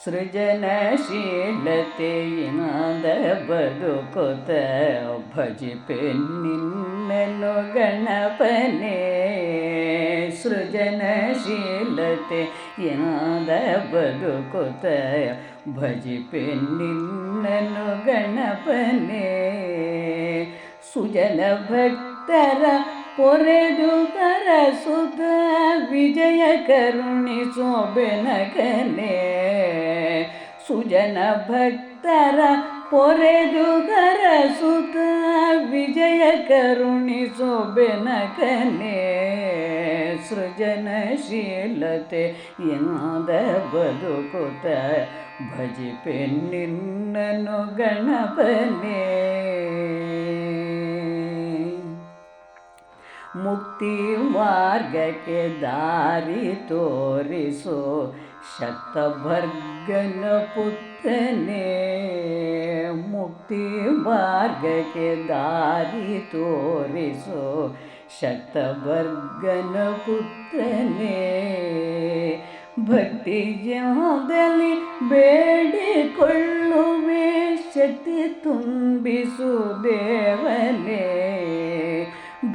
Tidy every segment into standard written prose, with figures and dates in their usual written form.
ಸೃಜನಶೀಲತೆಯಿಂದ ಬದುಕುತ್ತ ಭಜಿಪೆ ನಿನ್ನನು ಗಣಪನೇ. ಸೃಜನಶೀಲತೆಯಿಂದ ಬದುಕುತ್ತ ಭಜಿಪೆ ನಿನ್ನನು ಗಣಪನೇ. ಸುಜನ ಭಕ್ತರ ಪೊರೆದು ಕರಸುತ್ತ ವಿಜಯ ಕರುಣಿಸೋ ಬೆನಕನೇ. ಸುಜನ ಭಕ್ತರ ಪೊರೆದು ಕರಸುತ್ತ ವಿಜಯ ಕರುಣಿಸೋ ಬೆನಕನೇ. ಸೃಜನಶೀಲತೆಯಿಂದ ಬದುಕುತ್ತ ಭಜಿಪೆ ನಿನ್ನನು ಗಣಪನೇ. ಮುಕ್ತಿ ಮಾರ್ಗಕ್ಕೆ ದಾರಿ ತೋರಿಸೋ ಶತಭರ್ಗನ ಪುತ್ರನೇ. ಮುಕ್ತಿ ಮಾರ್ಗಕ್ಕೆ ದಾರಿ ತೋರಿಸೋ ಶತಭರ್ಗನ ಪುತ್ರನೇ. ಭಕ್ತಿಯಲ್ಲಿ ಬೇಡಿಕೊಳ್ಳುವೆ ಶಕ್ತಿ ತುಂಬಿಸು ದೇವನೇ.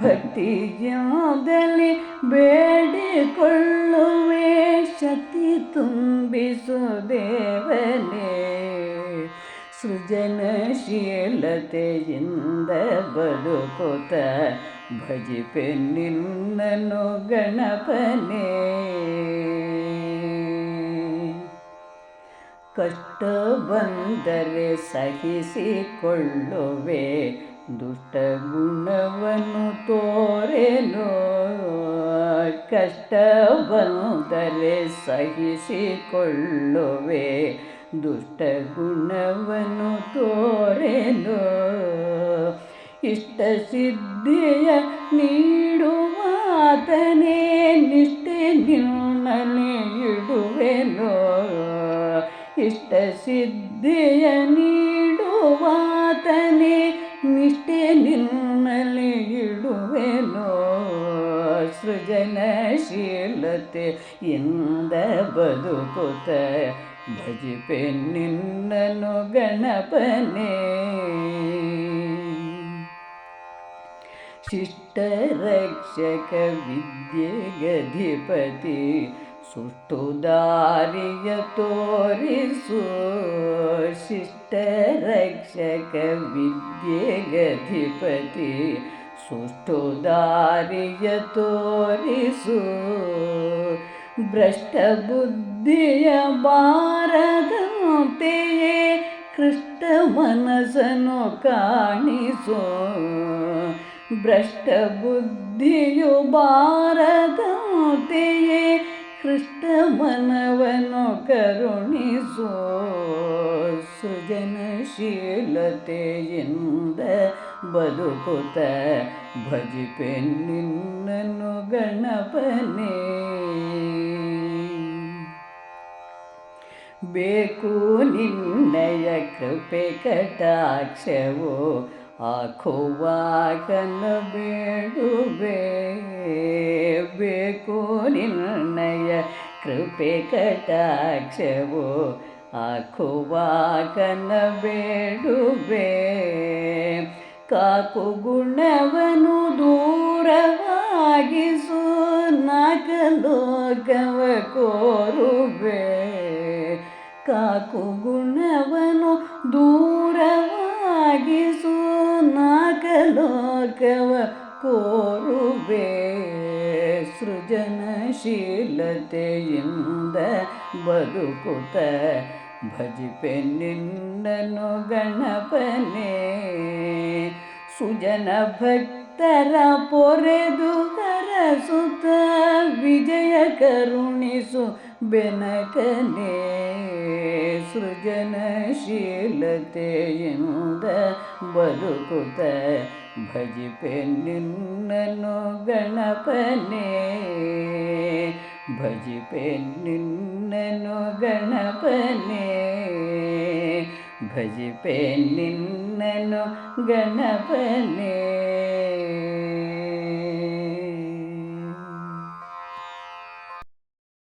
ಭಕ್ತಿಯಲ್ಲಿ ಬೇಡಿಕೊಳ್ಳುವೆ ಶಕ್ತಿ ತುಂಬಿಸು ದೇವನೇ. ಸೃಜನಶೀಲತೆಯಿಂದ ಬದುಕುತ್ತ ಭಜಿಪೆ ನಿನ್ನನು ಗಣಪನೇ. ಕಷ್ಟ ಬಂದರೆ ಸಹಿಸಿಕೊಳ್ಳುವೆ ದುಷ್ಟ ಗುಣವನ್ನು ತೋರೆನೋ. ಕಷ್ಟ ಬಂದರೆ ಸಹಿಸಿಕೊಳ್ಳುವೆ ದುಷ್ಟ ಗುಣವನ್ನು ತೋರೆನೋ. ಇಷ್ಟ ಸಿದ್ಧಿಯ ನೀಡುವಾತನೇ ನಿಷ್ಠೆ ನಿನ್ನನೆ ಇಡುವೆನೋ. ಇಷ್ಟ ಸಿದ್ಧಿಯ ನೀಡುವಾತನೇ ನಿಷ್ಠೆ ನಿನ್ನಲಿ ಇಡುವೆನೋ. ಸೃಜನಶೀಲತೆಯಿಂದ ಬದುಕುತ್ತ ಭಜಿಪೆ ನಿನ್ನನು ಗಣಪನೇ. ಶಿಷ್ಟ ರಕ್ಷಕ ವಿದ್ಯೆಗಧಿಪತಿ ಸುಟ್ಟು ದಾರಿಯ ತೋರಿಸು. ಶಿಷ್ಟ ರಕ್ಷಕ ವಿದ್ಯೆಗಧಿಪತಿ ಸುಷ್ಟು ದಾರಿಯ ತೋರಿಸು. ಭ್ರಷ್ಟ ಬುದ್ಧಿಯ ಬಾರದಂತೆಯೇ ಕೃಷ್ಣ ಮನಸ್ಸನ್ನು ಕಾಣಿಸು. ಭ್ರಷ್ಟ ಬುದ್ಧಿಯು ಬಾರದಂತೆಯೇ ಕೃಷ್ಣ ಮನವನ್ನು ಕರುಣಿಸು. ಸೃಜನಶೀಲತೆಯಿಂದ ಬದುಕುತ್ತ ಭಜಿಪೆ ನಿನ್ನನು ಗಣಪನೇ. ಬೇಕು ನಿನ್ನಯ ಕೃಪೆ ಕಟಾಕ್ಷವು ಹಾಕುವಾಗನ ಬೇಡುವೆ. ಬೇಕು ನಿನ್ನಯ ಕೃಪೆ ಕಟಾಕ್ಷವು ಹಾಕುವಾಗನ ಬೇಡುವೆ. ಕಾಕು ಗುಣವನು ದೂರವಾಗಿಸು ನಾಕಲೋಕವ ಕೋರುವೆ. ಕಾಕು ಗುಣವನು ದೂರವಾಗಿಸು ನಾಕಲೋಕವ ಕೋರುವೆ. ಸೃಜನಶೀಲತೆಯಿಂದ ಬದುಕುತ್ತ ಭಜಿಪೆ ನಿನ್ನನು ಗಣಪನೇ. ಸುಜನ ಭಕ್ತರ ಪೊರೆದು ಕರಸುತ್ತ ವಿಜಯ ಕರುಣಿಸು ಬೆನಕನೇ. ಸೃಜನಶೀಲತೆಯಿಂದ ಬದುಕುತ್ತ ಭಜಿಪೆ ನಿನ್ನನು ಗಣಪನೇ. ಭಜಿಪೆ ನಿನ್ನನು ಗಣಪನೇ. ಭಜಿಪೆ ನಿನ್ನನು ಗಣಪನೇ.